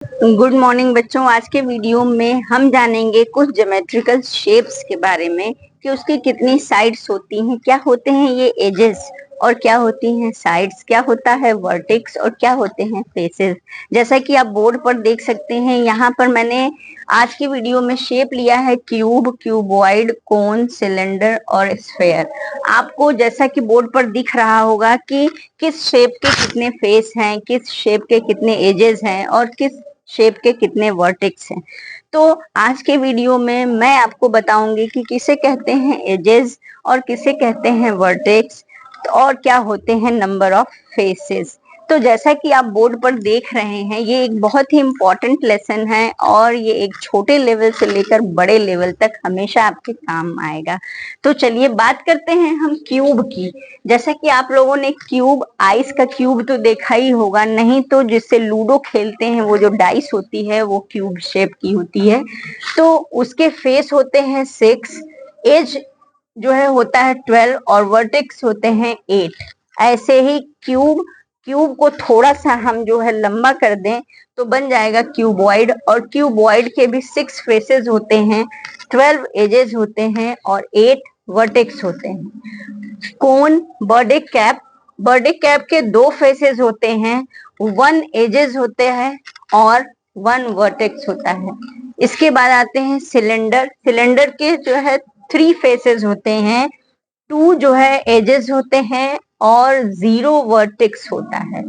Good morning बच्चों। आज के वीडियो में हम जानेंगे कुछ ज्योमेट्रिकल शेप्स के बारे में कि उसकी कितनी साइड्स होती हैं, क्या होते हैं ये एजेस और क्या होती हैं साइड्स, क्या होता है वर्टेक्स और क्या होते हैं फेसेस। जैसा कि आप बोर्ड पर देख सकते हैं, यहाँ पर मैंने आज की वीडियो में शेप लिया है क्यूब, क्यूबॉइड, कोन, सिलेंडर और स्फेयर। आपको जैसा कि बोर्ड पर दिख रहा होगा कि किस शेप के कितने फेस हैं, किस शेप के कितने एजेस हैं और किस शेप के कितने वर्टेक्स हैं। तो आज के वीडियो में मैं आपको बताऊंगी कि किसे कहते हैं एजेस और किसे कहते हैं वर्टेक्स और क्या होते हैं नंबर ऑफ फेसेस। तो जैसा कि आप बोर्ड पर देख रहे हैं, ये एक बहुत ही इम्पोर्टेंट लेसन है और ये एक छोटे लेवल से लेकर बड़े लेवल तक हमेशा आपके काम आएगा। तो चलिए बात करते हैं हम क्यूब की। जैसा कि आप लोगों ने क्यूब, आइस का क्यूब तो देखा ही होगा, नहीं तो जिससे लूडो खेलते हैं वो जो डाइस होती है वो क्यूब शेप की होती है। तो उसके फेस होते हैं 6, एज जो है होता है 12 और वर्टेक्स होते हैं 8। ऐसे ही क्यूब क्यूब को थोड़ा सा हम जो है लंबा कर दें तो बन जाएगा क्यूबॉइड, और क्यूबॉइड के भी 6 फेसेस होते हैं, 12 एजेस होते हैं और 8 वर्टेक्स होते हैं। कोन, बर्थडे कैप के 2 फेसेस होते हैं, 1 एजेस होते हैं और 1 वर्टेक्स होता है। इसके बाद आते हैं सिलेंडर के जो है 3 फेसेस होते हैं, 2 जो है एजेस होते हैं और 0 वर्टेक्स होता है।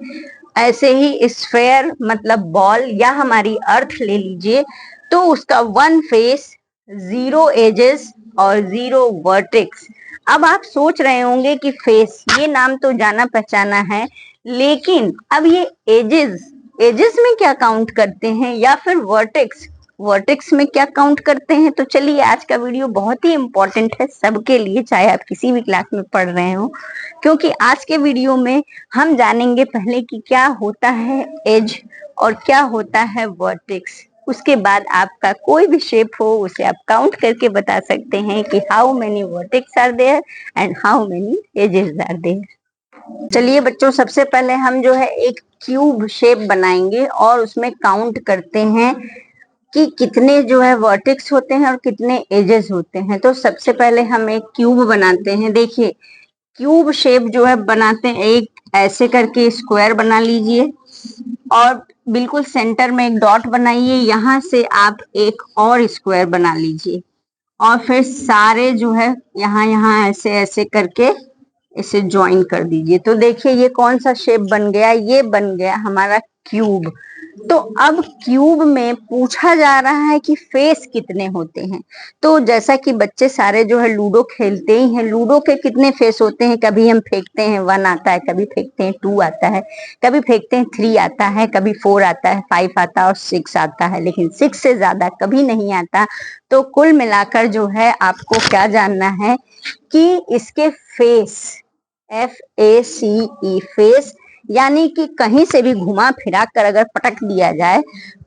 ऐसे ही स्फेयर मतलब बॉल या हमारी अर्थ ले लीजिए, तो उसका 1 फेस, 0 एजेस और 0 वर्टेक्स। अब आप सोच रहे होंगे कि फेस, ये नाम तो जाना पहचाना है, लेकिन अब ये एजेस में क्या काउंट करते हैं या फिर वर्टेक्स में क्या काउंट करते हैं। तो चलिए, आज का वीडियो बहुत ही इंपॉर्टेंट है सबके लिए, चाहे आप किसी भी क्लास में पढ़ रहे हो, क्योंकि आज के वीडियो में हम जानेंगे पहले कि क्या होता है एज और क्या होता है वर्टेक्स। उसके बाद आपका कोई भी शेप हो उसे आप काउंट करके बता सकते हैं कि how many vertex are there and how many edges are there. चलिए बच्चों, सबसे पहले हम जो है एक क्यूब शेप बनाएंगे और उसमें काउंट करते हैं कि कितने जो है वर्टेक्स होते हैं और कितने एजेस होते हैं। तो सबसे पहले हम एक क्यूब बनाते हैं। देखिए, क्यूब शेप जो है बनाते हैं, एक ऐसे करके स्क्वायर बना लीजिए और बिल्कुल सेंटर में एक डॉट बनाइए, यहाँ से आप एक और स्क्वायर बना लीजिए और फिर सारे जो है यहाँ यहाँ ऐसे ऐसे करके इसे ज्वाइन कर दीजिए। तो देखिए ये कौन सा शेप बन गया, ये बन गया हमारा क्यूब। तो अब क्यूब में पूछा जा रहा है कि फेस कितने होते हैं। तो जैसा कि बच्चे सारे जो है लूडो खेलते ही हैं, लूडो के कितने फेस होते हैं, कभी हम फेंकते हैं 1 आता है, कभी फेंकते हैं 2 आता है, कभी फेंकते हैं 3 आता है, कभी 4 आता है, 5 आता है और 6 आता है, लेकिन 6 से ज्यादा कभी नहीं आता। तो कुल मिलाकर जो है आपको क्या जानना है कि इसके फेस, FACE, फेस, यानी कि कहीं से भी घुमा फिरा कर अगर पटक दिया जाए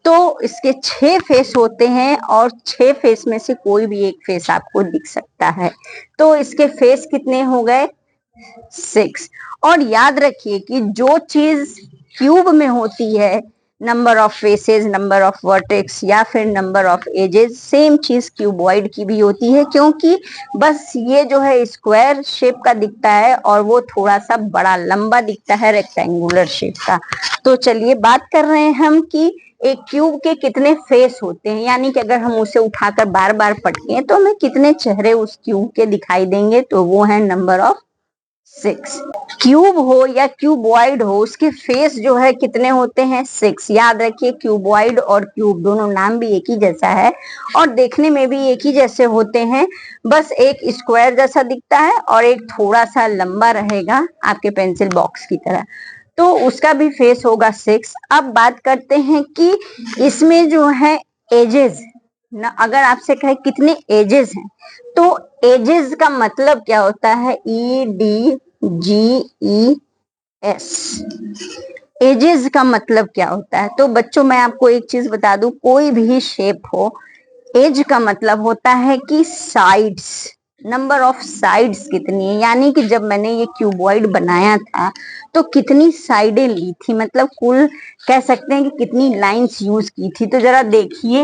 तो इसके 6 फेस होते हैं और 6 फेस में से कोई भी एक फेस आपको दिख सकता है। तो इसके फेस कितने हो गए, 6। और याद रखिए कि जो चीज क्यूब में होती है, number of faces, number of vertex या फिर नंबर ऑफ एजेस, सेम चीज क्यूबॉइड की भी होती है, क्योंकि बस ये जो है स्क्वायर शेप का दिखता है और वो थोड़ा सा बड़ा लंबा दिखता है रेक्टेंगुलर शेप का। तो चलिए बात कर रहे हैं हम कि एक क्यूब के कितने फेस होते हैं, यानी कि अगर हम उसे उठाकर बार बार पटके तो हमें कितने चेहरे उस क्यूब के दिखाई देंगे। तो वो है नंबर ऑफ 6। क्यूब हो या क्यूबॉइड हो, उसके फेस जो है कितने होते हैं, 6। याद रखिए, क्यूबॉइड और क्यूब दोनों नाम भी एक ही जैसा है और देखने में भी एक ही जैसे होते हैं, बस एक स्क्वायर जैसा दिखता है और एक थोड़ा सा लंबा रहेगा आपके पेंसिल बॉक्स की तरह। तो उसका भी फेस होगा 6। अब बात करते हैं कि इसमें जो है एजेस ना, अगर आपसे कहे कितने एजेस हैं, तो एजेस का मतलब क्या होता है, EDGES। एजेस का मतलब क्या होता है। तो बच्चों मैं आपको एक चीज बता दूं, कोई भी शेप हो, एज का मतलब होता है कि साइड्स, नंबर ऑफ साइड्स कितनी है, यानी कि जब मैंने ये क्यूबॉइड बनाया था तो कितनी साइडें ली थी, मतलब कुल कह सकते हैं कि कितनी लाइंस यूज की थी। तो जरा देखिए,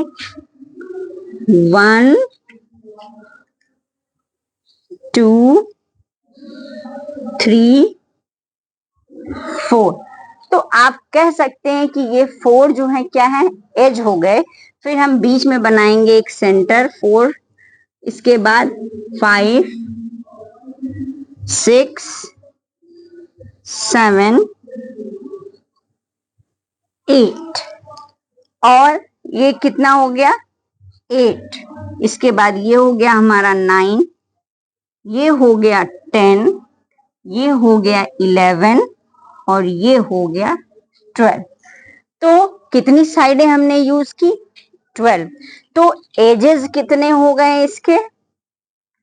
1 2 3 4। तो आप कह सकते हैं कि ये 4 जो है क्या है, एज हो गए। फिर हम बीच में बनाएंगे एक सेंटर 4, इसके बाद 5 6 7 8, और ये कितना हो गया 8। इसके बाद ये हो गया हमारा 9, ये हो गया 10, ये हो गया 11, और ये हो गया 12। तो कितनी साइडें हमने यूज की, 12। तो एजेस कितने हो गए इसके,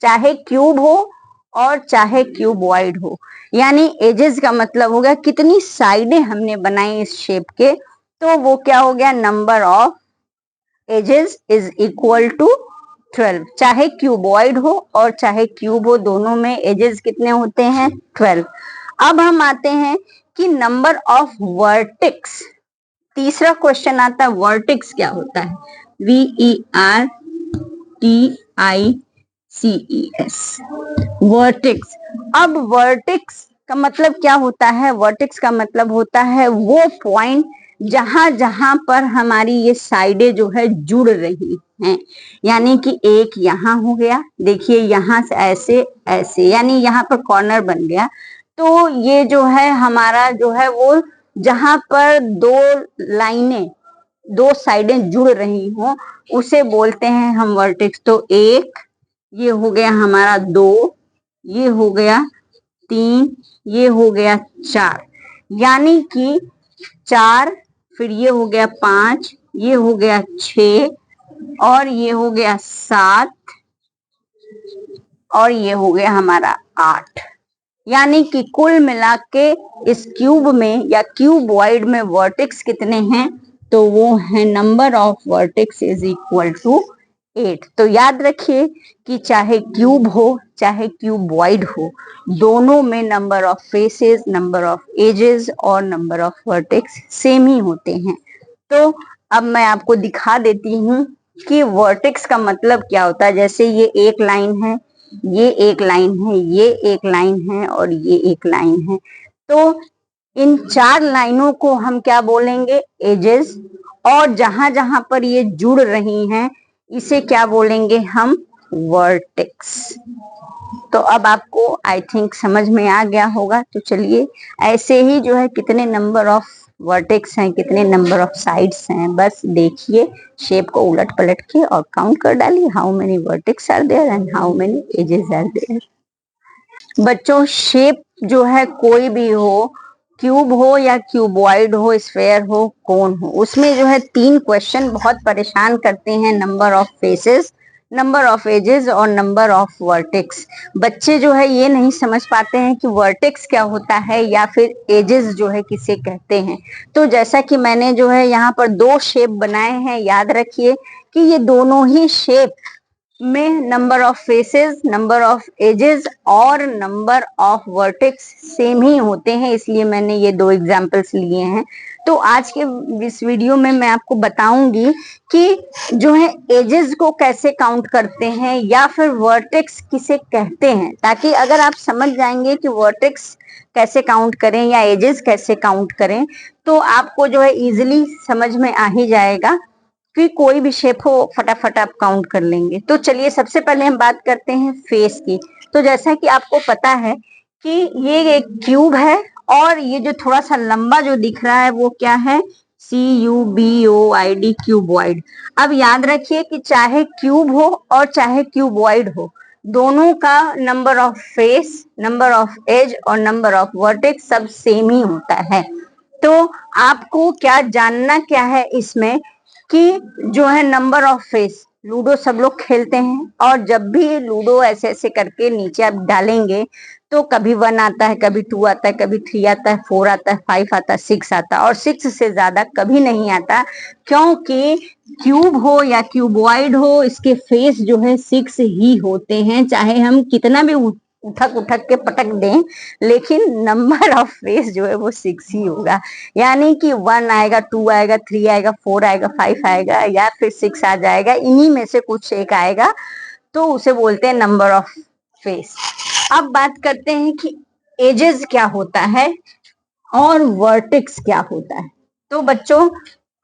चाहे क्यूब हो और चाहे क्यूबॉइड हो, यानी एजेस का मतलब हो गया कितनी साइडें हमने बनाई इस शेप के। तो वो क्या हो गया, number of edges is equal to 12। चाहे क्यूबॉइड हो और चाहे क्यूब हो, दोनों में एजेस कितने होते हैं, 12। अब हम आते हैं कि नंबर ऑफ वर्टेक्स। तीसरा क्वेश्चन आता है वर्टेक्स क्या होता है, VERTICES, वर्टेक्स। अब वर्टेक्स का मतलब क्या होता है, वर्टेक्स का मतलब होता है वो पॉइंट जहां जहां पर हमारी ये साइडें जो है जुड़ रही हैं। यानी कि एक यहाँ हो गया, देखिए यहाँ से ऐसे ऐसे, यानी यहाँ पर कॉर्नर बन गया। तो ये जो है हमारा जो है वो जहां पर दो लाइनें, दो साइडें जुड़ रही हों, उसे बोलते हैं हम वर्टेक्स। तो एक, ये हो गया हमारा 2, ये हो गया 3, ये हो गया 4, यानी कि 4, फिर ये हो गया 5, ये हो गया 6, और ये हो गया 7, और ये हो गया हमारा 8। यानी कि कुल मिला के इस क्यूब में या क्यूबॉइड में वर्टेक्स कितने हैं, तो वो है number of vertex is equal to 8। तो याद रखिए कि चाहे क्यूब हो चाहे क्यूबॉइड हो, दोनों में number of faces, number of edges और नंबर ऑफ वर्टेक्स सेम ही होते हैं। तो अब मैं आपको दिखा देती हूँ कि वर्टेक्स का मतलब क्या होता है। जैसे ये एक लाइन है, ये एक लाइन है, ये एक लाइन है, और ये एक लाइन है। तो इन 4 लाइनों को हम क्या बोलेंगे, एजेस। और जहां जहां पर ये जुड़ रही हैं, इसे क्या बोलेंगे हम, वर्टेक्स। तो अब आपको आई थिंक समझ में आ गया होगा। तो चलिए, ऐसे ही जो है कितने नंबर ऑफ वर्टेक्स हैं, कितने नंबर ऑफ साइड्स हैं, बस देखिए, शेप को उलट पलट के और काउंट कर डालिए, how many vertex are there and how many edges are there. बच्चों, शेप जो है कोई भी हो, क्यूब हो या क्यूबॉइड हो, स्फेयर हो, कोन हो, उसमें जो है 3 क्वेश्चन बहुत परेशान करते हैं, number of faces, number of edges और नंबर ऑफ वर्टेक्स। बच्चे जो है ये नहीं समझ पाते हैं कि वर्टेक्स क्या होता है या फिर एजेस जो है किसे कहते हैं। तो जैसा कि मैंने जो है यहाँ पर 2 शेप बनाए हैं, याद रखिए कि ये दोनों ही शेप में number of faces, number of edges और नंबर ऑफ वर्टेक्स सेम ही होते हैं, इसलिए मैंने ये 2 एग्जांपल्स लिए हैं। तो आज के इस वीडियो में मैं आपको बताऊंगी कि जो है एजेस को कैसे काउंट करते हैं या फिर वर्टेक्स किसे कहते हैं, ताकि अगर आप समझ जाएंगे कि वर्टेक्स कैसे काउंट करें या एजेस कैसे काउंट करें, तो आपको जो है इजिली समझ में आ ही जाएगा कि कोई भी शेप हो फटाफट आप काउंट कर लेंगे। तो चलिए, सबसे पहले हम बात करते हैं फेस की। तो जैसा कि आपको पता है कि ये एक क्यूब है, और ये जो थोड़ा सा लंबा जो दिख रहा है वो क्या है, CUBOID, क्यूबॉइड। अब याद रखिए कि चाहे क्यूब हो और चाहे क्यूबॉइड हो, दोनों का number of face, number of edge और नंबर ऑफ वर्टेक्स सब सेम ही होता है। तो आपको क्या जानना क्या है इसमें, कि जो है नंबर ऑफ फेस, लूडो सब लोग खेलते हैं, और जब भी लूडो ऐसे ऐसे करके नीचे आप डालेंगे तो कभी 1 आता है, कभी 2 आता है, कभी 3 आता है, 4 आता है, 5 आता है, 6 आता है, और 6 से ज्यादा कभी नहीं आता, क्योंकि क्यूब हो या क्यूबॉइड हो, इसके फेस जो है 6 ही होते हैं। चाहे हम कितना भी उठक उठक के पटक दें, लेकिन नंबर ऑफ फेस जो है वो 6 ही होगा। यानी कि 1 आएगा, 2 आएगा, 3 आएगा, 4 आएगा, 5 आएगा, या फिर 6 आ जाएगा, इन्हीं में से कुछ एक आएगा, तो उसे बोलते हैं नंबर ऑफ फेस। अब बात करते हैं कि एजेस क्या होता है और वर्टेक्स क्या होता है। तो बच्चों,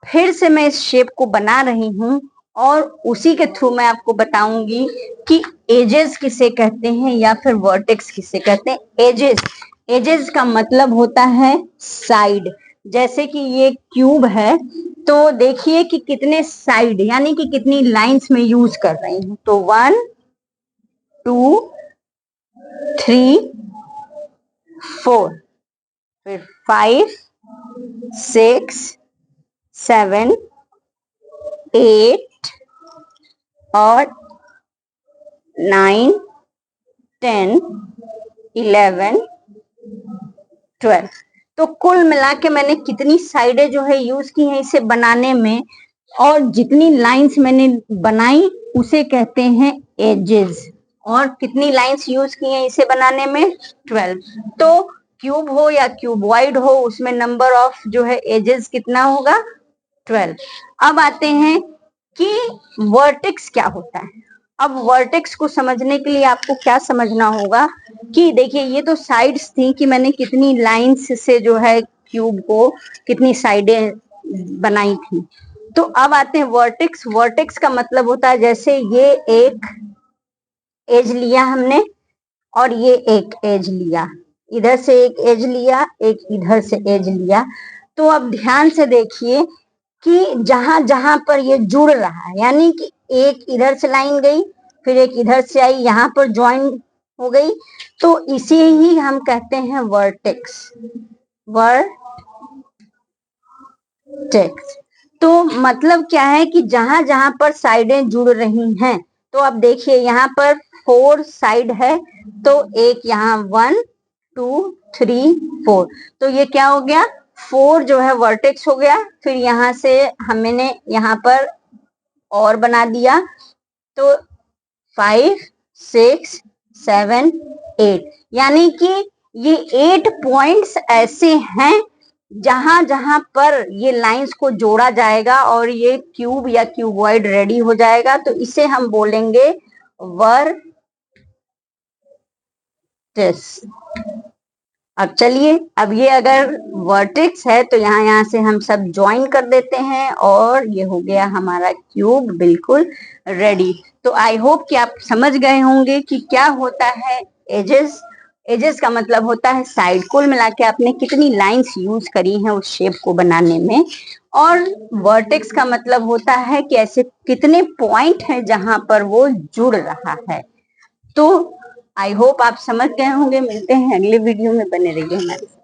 फिर से मैं इस शेप को बना रही हूं और उसी के थ्रू मैं आपको बताऊंगी कि एजेस किसे कहते हैं या फिर वर्टेक्स किसे कहते हैं। एजेस का मतलब होता है साइड। जैसे कि ये क्यूब है, तो देखिए कि कितने साइड यानी कि कितनी लाइंस में यूज कर रही हूं। तो 1 2 3 4, फिर 5 6 7 8 और 9 10 11 12। तो कुल मिला के मैंने कितनी साइडें जो है यूज की हैं इसे बनाने में, और जितनी लाइंस मैंने बनाई उसे कहते हैं एजेस। और कितनी लाइंस यूज की हैं इसे बनाने में? 12। तो क्यूब हो या क्यूबॉइड हो, उसमें नंबर ऑफ जो है एजेस कितना होगा? 12। अब आते हैं कि वर्टेक्स क्या होता है। अब वर्टेक्स को समझने के लिए आपको क्या समझना होगा कि देखिए, ये तो साइड्स थी कि मैंने कितनी लाइंस से जो है क्यूब को कितनी साइडें बनाई थी। तो अब आते हैं वर्टेक्स। वर्टेक्स का मतलब होता है, जैसे ये एक एज लिया हमने और ये एक एज लिया, इधर से एक एज लिया, एक इधर से एज लिया। तो अब ध्यान से देखिए कि जहां जहां पर ये जुड़ रहा है, यानी कि एक इधर से लाइन गई, फिर एक इधर से आई, यहां पर ज्वाइन हो गई, तो इसे ही हम कहते हैं वर्टेक्स। वर्टेक्स तो मतलब क्या है कि जहां जहां पर साइडें जुड़ रही हैं, तो अब देखिए यहाँ पर 4 साइड है, तो एक यहाँ 1 2 3 4, तो ये क्या हो गया? 4 जो है वर्टेक्स हो गया। फिर यहाँ से हमने यहाँ पर और बना दिया, तो 5 6 7 8, यानी कि ये 8 पॉइंट्स ऐसे हैं जहां जहां पर ये लाइंस को जोड़ा जाएगा और ये क्यूब या क्यूबॉइड रेडी हो जाएगा, तो इसे हम बोलेंगे वर्टेक्स। अब चलिए, अब ये अगर वर्टेक्स है तो यहाँ से हम सब ज्वाइन कर देते हैं और ये हो गया हमारा क्यूब बिल्कुल रेडी। तो आई होप कि आप समझ गए होंगे कि क्या होता है एजेस। एजेस का मतलब होता है साइड। कुल मिला के आपने कितनी लाइंस यूज करी हैं उस शेप को बनाने में। और वर्टेक्स का मतलब होता है कि ऐसे कितने पॉइंट हैं जहां पर वो जुड़ रहा है। तो आई होप आप समझ गए होंगे। मिलते हैं अगले वीडियो में, बने रहिए हमारे साथ।